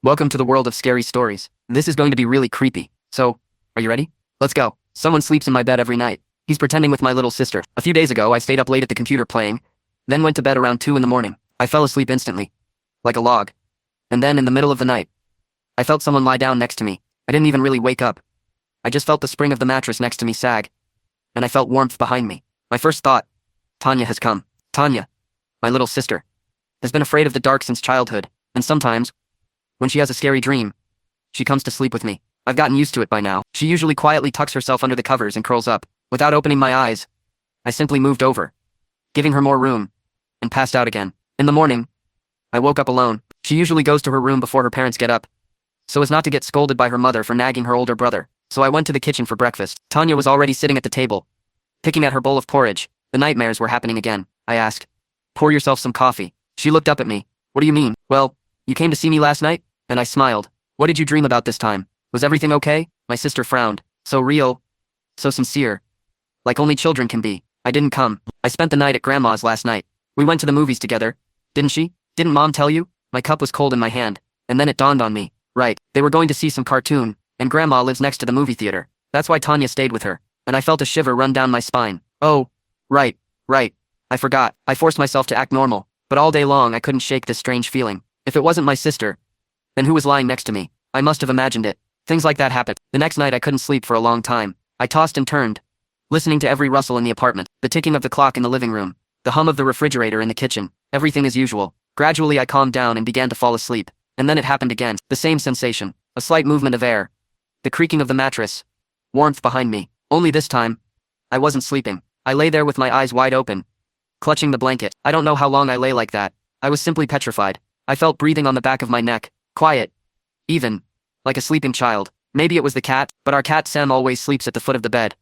Welcome to the world of scary stories. This is going to be really creepy. So, are you ready? Let's go. Someone sleeps in my bed every night. He's pretending with my little sister. A few days ago, I stayed up late at the computer playing, then went to bed around 2 in the morning. I fell asleep instantly, like a log. And then, in the middle of the night, I felt someone lie down next to me. I didn't even really wake up. I just felt the spring of the mattress next to me sag, and I felt warmth behind me. My first thought, Tanya has come. Tanya, my little sister, has been afraid of the dark since childhood, and sometimes, when she has a scary dream, she comes to sleep with me. I've gotten used to it by now. She usually quietly tucks herself under the covers and curls up. Without opening my eyes, I simply moved over, giving her more room, and passed out again. In the morning, I woke up alone. She usually goes to her room before her parents get up, so as not to get scolded by her mother for nagging her older brother. So I went to the kitchen for breakfast. Tanya was already sitting at the table, picking at her bowl of porridge. The nightmares were happening again. I asked, "Pour yourself some coffee." She looked up at me. "What do you mean?" "Well, you came to see me last night?" And I smiled. "What did you dream about this time? Was everything okay?" My sister frowned. "So real, so sincere, like only children can be." "I didn't come. I spent the night at Grandma's last night. We went to the movies together. Didn't she? Didn't Mom tell you?" My cup was cold in my hand, and then it dawned on me. Right, they were going to see some cartoon, and Grandma lives next to the movie theater. That's why Tanya stayed with her, and I felt a shiver run down my spine. "Oh, right. I forgot." I forced myself to act normal, but all day long I couldn't shake this strange feeling. If it wasn't my sister, then who was lying next to me? I must have imagined it. Things like that happened. The next night I couldn't sleep for a long time. I tossed and turned, listening to every rustle in the apartment, the ticking of the clock in the living room, the hum of the refrigerator in the kitchen, everything as usual. Gradually I calmed down and began to fall asleep. And then it happened again. The same sensation, a slight movement of air, the creaking of the mattress, warmth behind me. Only this time, I wasn't sleeping. I lay there with my eyes wide open, clutching the blanket. I don't know how long I lay like that. I was simply petrified. I felt breathing on the back of my neck, quiet, even, like a sleeping child. Maybe it was the cat, but our cat Sam always sleeps at the foot of the bed,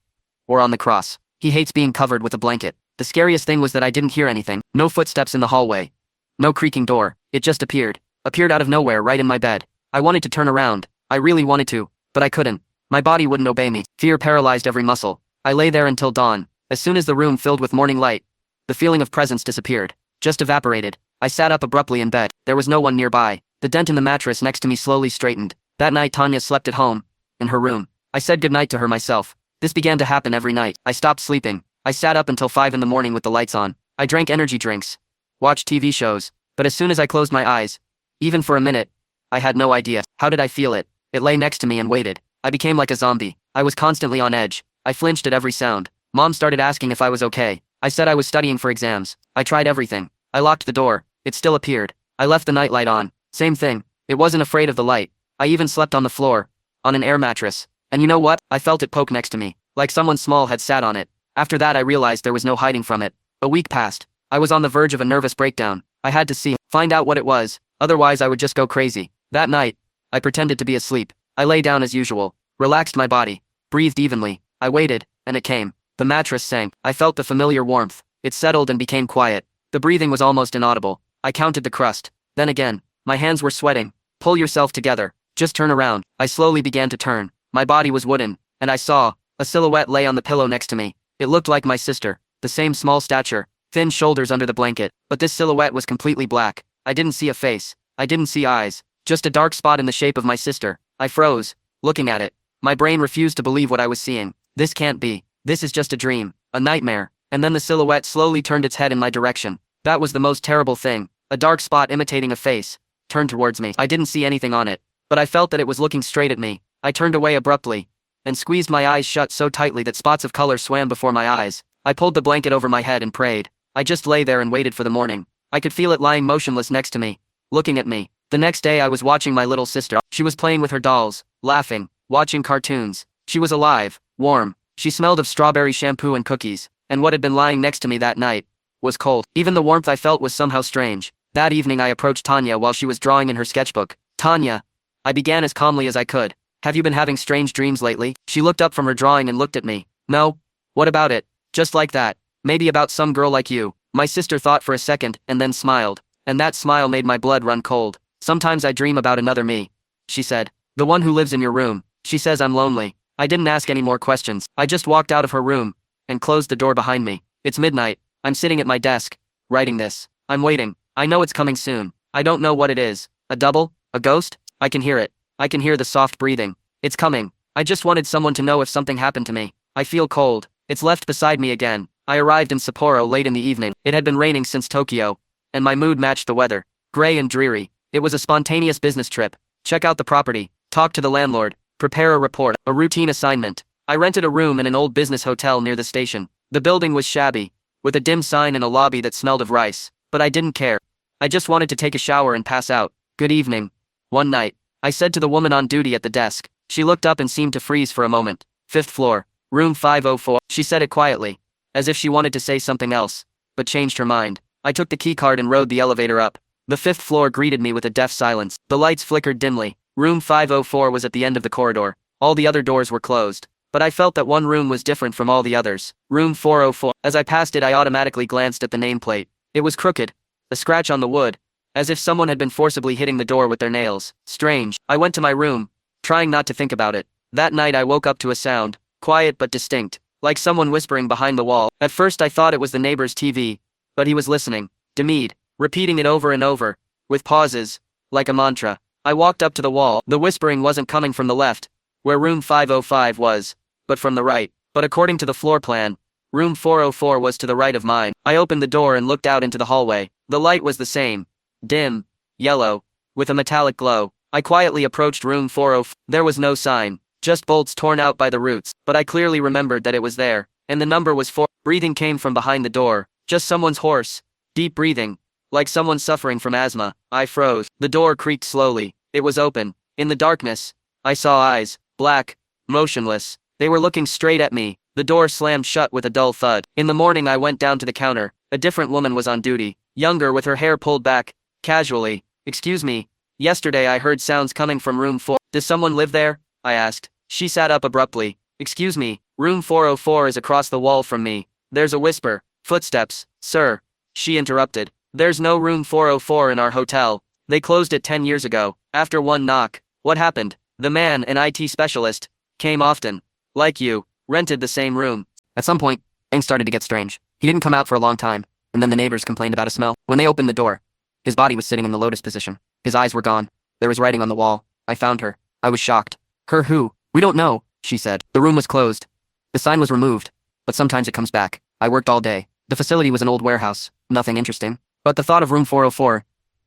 or on the cross. He hates being covered with a blanket. The scariest thing was that I didn't hear anything. No footsteps in the hallway, no creaking door. It just appeared out of nowhere right in my bed. I wanted to turn around. I really wanted to, but I couldn't. My body wouldn't obey me. Fear paralyzed every muscle. I lay there until dawn. As soon as the room filled with morning light, the feeling of presence disappeared, just evaporated. I sat up abruptly in bed. There was no one nearby. The dent in the mattress next to me slowly straightened. That night Tanya slept at home, in her room. I said goodnight to her myself. This began to happen every night. I stopped sleeping. I sat up until 5 in the morning with the lights on. I drank energy drinks, watched TV shows, but as soon as I closed my eyes, even for a minute, I had no idea. How did I feel it? It lay next to me and waited. I became like a zombie. I was constantly on edge. I flinched at every sound. Mom started asking if I was okay. I said I was studying for exams. I tried everything. I locked the door. It still appeared. I left the nightlight on. Same thing. It wasn't afraid of the light. I even slept on the floor, on an air mattress. And you know what? I felt it poke next to me, like someone small had sat on it. After that I realized there was no hiding from it. A week passed. I was on the verge of a nervous breakdown. I had to find out what it was, otherwise I would just go crazy. That night, I pretended to be asleep. I lay down as usual, relaxed my body, breathed evenly. I waited, and it came. The mattress sank. I felt the familiar warmth. It settled and became quiet. The breathing was almost inaudible. I counted the crust. Then again, my hands were sweating. "Pull yourself together. Just turn around." I slowly began to turn. My body was wooden, and I saw a silhouette lay on the pillow next to me. It looked like my sister, the same small stature, thin shoulders under the blanket, but this silhouette was completely black. I didn't see a face. I didn't see eyes. Just a dark spot in the shape of my sister. I froze, looking at it. My brain refused to believe what I was seeing. This can't be. This is just a dream, a nightmare. And then the silhouette slowly turned its head in my direction. That was the most terrible thing. A dark spot imitating a face turned towards me. I didn't see anything on it, but I felt that it was looking straight at me. I turned away abruptly and squeezed my eyes shut so tightly that spots of color swam before my eyes. I pulled the blanket over my head and prayed. I just lay there and waited for the morning. I could feel it lying motionless next to me, looking at me. The next day I was watching my little sister. She was playing with her dolls, laughing, watching cartoons. She was alive, warm. She smelled of strawberry shampoo and cookies, and what had been lying next to me that night was cold. Even the warmth I felt was somehow strange. That evening I approached Tanya while she was drawing in her sketchbook. "Tanya," I began as calmly as I could, "have you been having strange dreams lately?" She looked up from her drawing and looked at me. "No. What about it?" "Just like that. Maybe about some girl like you." My sister thought for a second, and then smiled, and that smile made my blood run cold. "Sometimes I dream about another me," she said. "The one who lives in your room. She says I'm lonely." I didn't ask any more questions. I just walked out of her room and closed the door behind me. It's midnight. I'm sitting at my desk, writing this. I'm waiting. I know it's coming soon. I don't know what it is. A double? A ghost? I can hear it. I can hear the soft breathing. It's coming. I just wanted someone to know if something happened to me. I feel cold. It's left beside me again. I arrived in Sapporo late in the evening. It had been raining since Tokyo, and my mood matched the weather. Gray and dreary. It was a spontaneous business trip. Check out the property, talk to the landlord, prepare a report, a routine assignment. I rented a room in an old business hotel near the station. The building was shabby, with a dim sign and a lobby that smelled of rice, but I didn't care. I just wanted to take a shower and pass out. Good evening. One night, I said to the woman on duty at the desk. She looked up and seemed to freeze for a moment. 5th floor, room 504. She said it quietly, as if she wanted to say something else, but changed her mind. I took the keycard and rode the elevator up. The 5th floor greeted me with a deaf silence. The lights flickered dimly. Room 504 was at the end of the corridor. All the other doors were closed, but I felt that one room was different from all the others. Room 404. As I passed it, I automatically glanced at the nameplate. It was crooked, a scratch on the wood, as if someone had been forcibly hitting the door with their nails. Strange. I went to my room, trying not to think about it. That night I woke up to a sound, quiet but distinct, like someone whispering behind the wall. At first I thought it was the neighbor's TV, but he was listening, Demid, repeating it over and over, with pauses, like a mantra. I walked up to the wall. The whispering wasn't coming from the left, where room 505 was, but from the right. But according to the floor plan, room 404 was to the right of mine. I opened the door and looked out into the hallway. The light was the same, dim, yellow, with a metallic glow. I quietly approached room 404. There was no sign, just bolts torn out by the roots, but I clearly remembered that it was there, and the number was 4. Breathing came from behind the door, just someone's hoarse, deep breathing, like someone suffering from asthma. I froze. The door creaked slowly. It was open. In the darkness, I saw eyes, black, motionless. They were looking straight at me. The door slammed shut with a dull thud. In the morning I went down to the counter. A different woman was on duty, younger with her hair pulled back, casually. Excuse me, yesterday I heard sounds coming from room 4. Does someone live there? I asked. She sat up abruptly. Excuse me, room 404 is across the wall from me. There's a whisper. Footsteps. Sir. She interrupted. There's no room 404 in our hotel. They closed it 10 years ago. After one knock. What happened? The man, an IT specialist, came often. Like you, rented the same room. At some point, things started to get strange. He didn't come out for a long time, and then the neighbors complained about a smell. When they opened the door, his body was sitting in the lotus position. His eyes were gone. There was writing on the wall. I found her. I was shocked. Her who? We don't know, she said. The room was closed. The sign was removed, but sometimes it comes back. I worked all day. The facility was an old warehouse. Nothing interesting. But the thought of room 404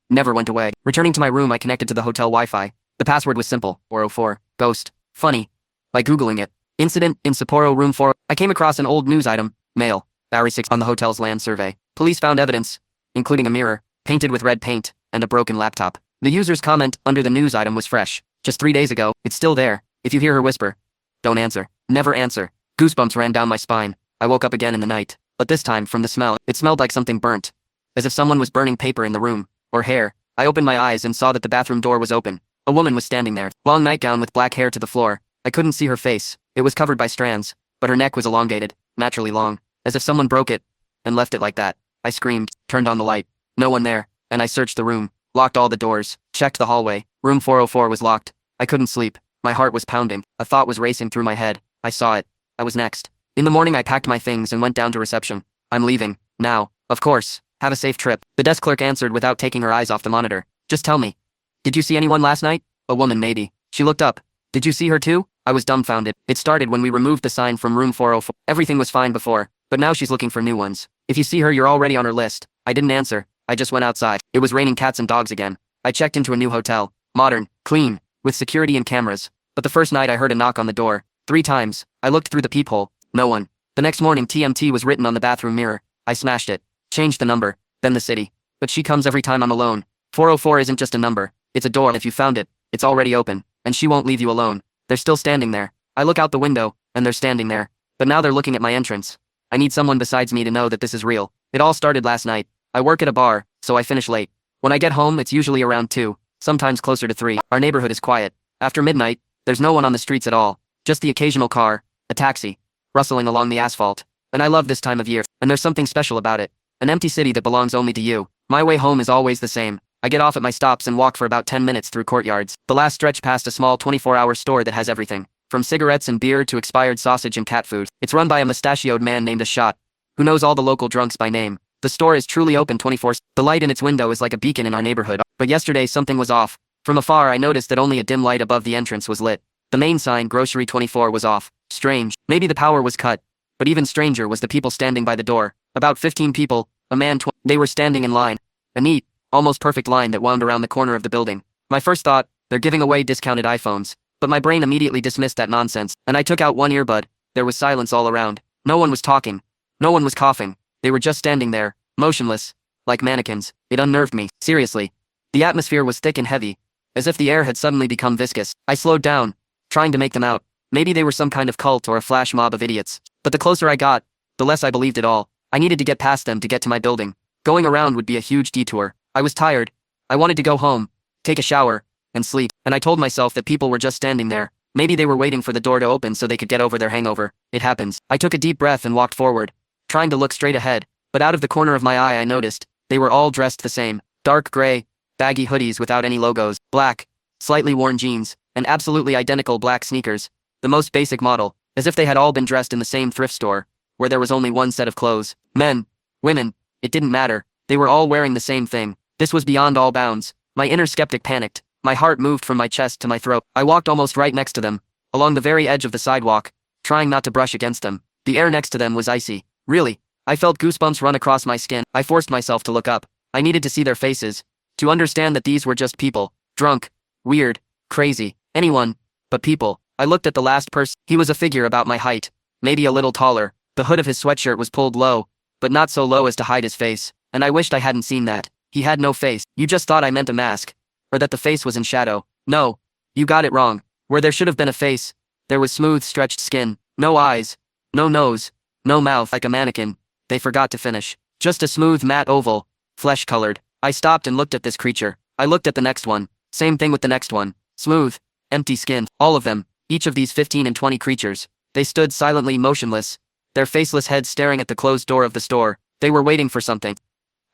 never went away. Returning to my room, I connected to the hotel Wi-Fi. The password was simple. 404. Ghost. Funny. By Googling it. Incident in Sapporo room 4. I came across an old news item. Mail. Barry 6 on the hotel's land survey. Police found evidence, including a mirror, painted with red paint, and a broken laptop. The user's comment under the news item was fresh. Just 3 days ago. It's still there. If you hear her whisper, don't answer. Never answer. Goosebumps ran down my spine. I woke up again in the night. But this time from the smell. It smelled like something burnt. As if someone was burning paper in the room. Or hair. I opened my eyes and saw that the bathroom door was open. A woman was standing there. Long nightgown with black hair to the floor. I couldn't see her face. It was covered by strands. But her neck was elongated. Naturally long. As if someone broke it. And left it like that. I screamed. Turned on the light. No one there. And I searched the room. Locked all the doors. Checked the hallway. Room 404 was locked. I couldn't sleep. My heart was pounding. A thought was racing through my head. I saw it. I was next. In the morning I packed my things and went down to reception. I'm leaving. Now. Of course. Have a safe trip. The desk clerk answered without taking her eyes off the monitor. Just tell me. Did you see anyone last night? A woman maybe. She looked up. Did you see her too? I was dumbfounded. It started when we removed the sign from room 404. Everything was fine before, but now she's looking for new ones. If you see her, you're already on her list. I didn't answer. I just went outside. It was raining cats and dogs again. I checked into a new hotel. Modern. Clean. With security and cameras. But the first night I heard a knock on the door. 3 times. I looked through the peephole. No one. The next morning TMT was written on the bathroom mirror. I smashed it. Changed the number. Then the city. But she comes every time I'm alone. 404 isn't just a number. It's a door. If you found it, it's already open. And she won't leave you alone. They're still standing there. I look out the window, and they're standing there. But now they're looking at my entrance. I need someone besides me to know that this is real. It all started last night. I work at a bar, so I finish late. When I get home, it's usually around 2, sometimes closer to 3. Our neighborhood is quiet. After midnight, there's no one on the streets at all. Just the occasional car, a taxi, rustling along the asphalt. And I love this time of year. And there's something special about it. An empty city that belongs only to you. My way home is always the same. I get off at my stops and walk for about 10 minutes through courtyards. The last stretch past a small 24-hour store that has everything. From cigarettes and beer to expired sausage and cat food. It's run by a mustachioed man named Ashot, who knows all the local drunks by name. The store is truly open 24/7. The light in its window is like a beacon in our neighborhood. But yesterday something was off. From afar I noticed that only a dim light above the entrance was lit. The main sign, Grocery 24, was off. Strange. Maybe the power was cut. But even stranger was the people standing by the door. About 15 people, a man they were standing in line. A neat, almost perfect line that wound around the corner of the building. My first thought, they're giving away discounted iPhones. But my brain immediately dismissed that nonsense, and I took out one earbud. There was silence all around. No one was talking. No one was coughing. They were just standing there, motionless, like mannequins. It unnerved me, seriously. The atmosphere was thick and heavy, as if the air had suddenly become viscous. I slowed down, trying to make them out. Maybe they were some kind of cult or a flash mob of idiots. But the closer I got, the less I believed it all. I needed to get past them to get to my building. Going around would be a huge detour. I was tired. I wanted to go home, take a shower, and sleep. And I told myself that people were just standing there. Maybe they were waiting for the door to open so they could get over their hangover. It happens. I took a deep breath and walked forward, trying to look straight ahead. But out of the corner of my eye I noticed, they were all dressed the same. Dark gray, baggy hoodies without any logos, black, slightly worn jeans, and absolutely identical black sneakers. The most basic model, as if they had all been dressed in the same thrift store, where there was only one set of clothes. Men, women, it didn't matter. They were all wearing the same thing. This was beyond all bounds. My inner skeptic panicked. My heart moved from my chest to my throat. I walked almost right next to them, along the very edge of the sidewalk, trying not to brush against them. The air next to them was icy. Really, I felt goosebumps run across my skin. I forced myself to look up. I needed to see their faces, to understand that these were just people. Drunk, weird, crazy, anyone, but people. I looked at the last person. He was a figure about my height, maybe a little taller. The hood of his sweatshirt was pulled low, but not so low as to hide his face, and I wished I hadn't seen that. He had no face. You just thought I meant a mask, or that the face was in shadow. No, you got it wrong. Where there should have been a face, there was smooth, stretched skin. No eyes, no nose, no mouth like a mannequin. They forgot to finish. Just a smooth, matte oval, flesh-colored. I stopped and looked at this creature. I looked at the next one. Same thing with the next one. Smooth, empty skin. All of them. Each of these 15 and 20 creatures. They stood silently motionless, their faceless heads staring at the closed door of the store. They were waiting for something.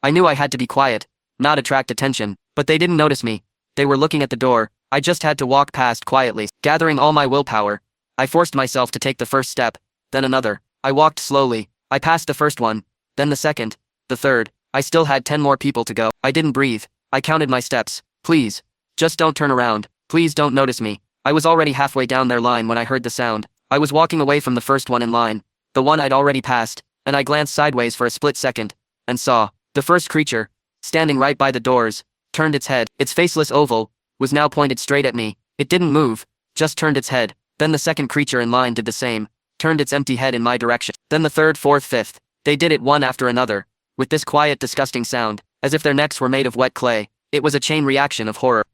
I knew I had to be quiet, not attract attention, but they didn't notice me. They were looking at the door. I just had to walk past quietly. Gathering all my willpower, I forced myself to take the first step, then another. I walked slowly. I passed the first one, then the second, the third. I still had 10 more people to go. I didn't breathe. I counted my steps. Please, just don't turn around. Please don't notice me. I was already halfway down their line when I heard the sound. I was walking away from the first one in line, the one I'd already passed, and I glanced sideways for a split second, and saw the first creature, standing right by the doors, turned its head. Its faceless oval was now pointed straight at me. It didn't move, just turned its head. Then the second creature in line did the same, turned its empty head in my direction. Then the third, fourth, fifth. They did it one after another, with this quiet, disgusting sound, as if their necks were made of wet clay. It was a chain reaction of horror.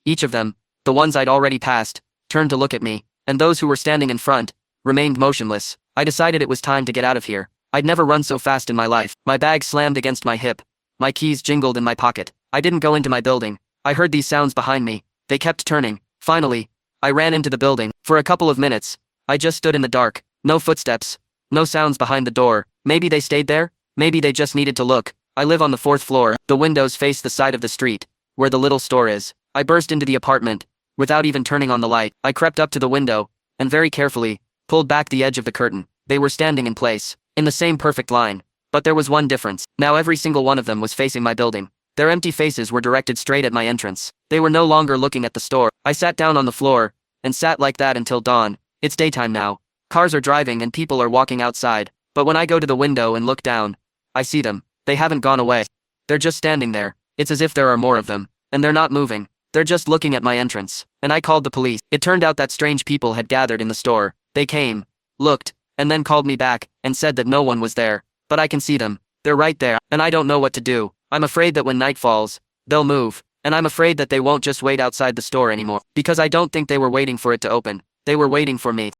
Each of them, the ones I'd already passed, turned to look at me, and those who were standing in front remained motionless. I decided it was time to get out of here. I'd never run so fast in my life. My bag slammed against my hip. My keys jingled in my pocket. I didn't go into my building. I heard these sounds behind me. They kept turning. Finally, I ran into the building. For a couple of minutes, I just stood in the dark. No footsteps. No sounds behind the door. Maybe they stayed there? Maybe they just needed to look. I live on the 4th floor. The windows face the side of the street, where the little store is. I burst into the apartment. Without even turning on the light, I crept up to the window, and very carefully, pulled back the edge of the curtain. They were standing in place, in the same perfect line. But there was one difference. Now every single one of them was facing my building. Their empty faces were directed straight at my entrance. They were no longer looking at the store. I sat down on the floor, and sat like that until dawn. It's daytime now. Cars are driving and people are walking outside. But when I go to the window and look down, I see them. They haven't gone away. They're just standing there. It's as if there are more of them. And they're not moving. They're just looking at my entrance. And I called the police. It turned out that strange people had gathered in the store. They came, looked, and then called me back, and said that no one was there. But I can see them. They're right there, and I don't know what to do. I'm afraid that when night falls, they'll move. And I'm afraid that they won't just wait outside the store anymore. Because I don't think they were waiting for it to open. They were waiting for me.